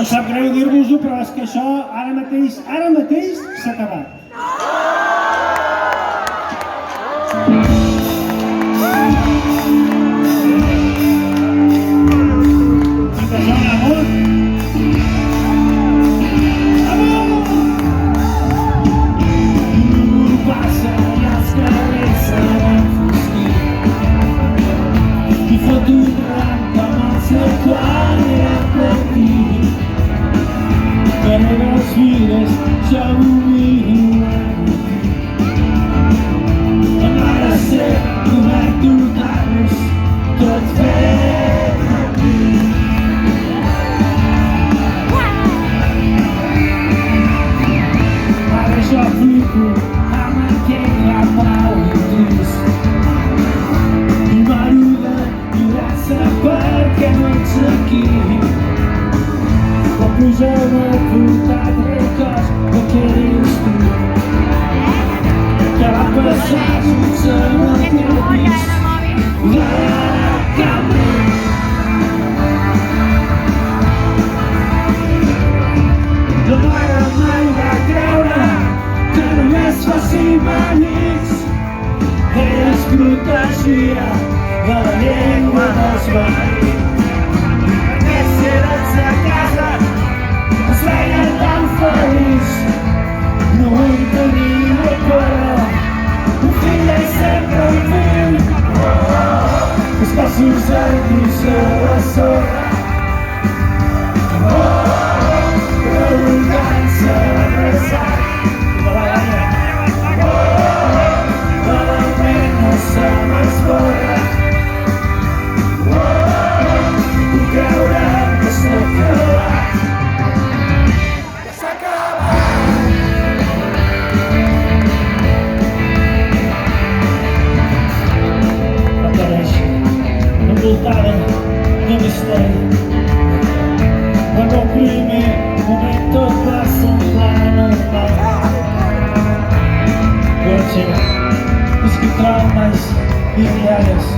Em sap greu dir-vos-ho, però és que això ara mateix s'ha acabat. I que sona amor. Amor! Passa i els carrers s'han enfosquit i fot un ram com el seu quan era petit. Carrega les vides, ja ho miro aquí. Amara ser, poder tornar-nos tot fent aquí. Ara jo flipo amb aquella pau i trist i m'ajuda mirar-se perquè no ets aquí. La pluja m'ha portat records del que eres tu, que va passar sense el teu pis de camí. La mare mai va creure que només fóssim amics. Ella es protegia de la llengua dels veïns. Si eres a casa es veia tan feliç. No en tenia por. Un fill és sempre un fill. Els passos antics a la sorra. Arrogància abraçat. La ment no se m'esborra. Puc creure que s'ha acabat. Que s'ha acabat. Apareixo envoltada de misteri. En el primer moment tot va semblar normal. Però c'era, viscut traumes i diaris.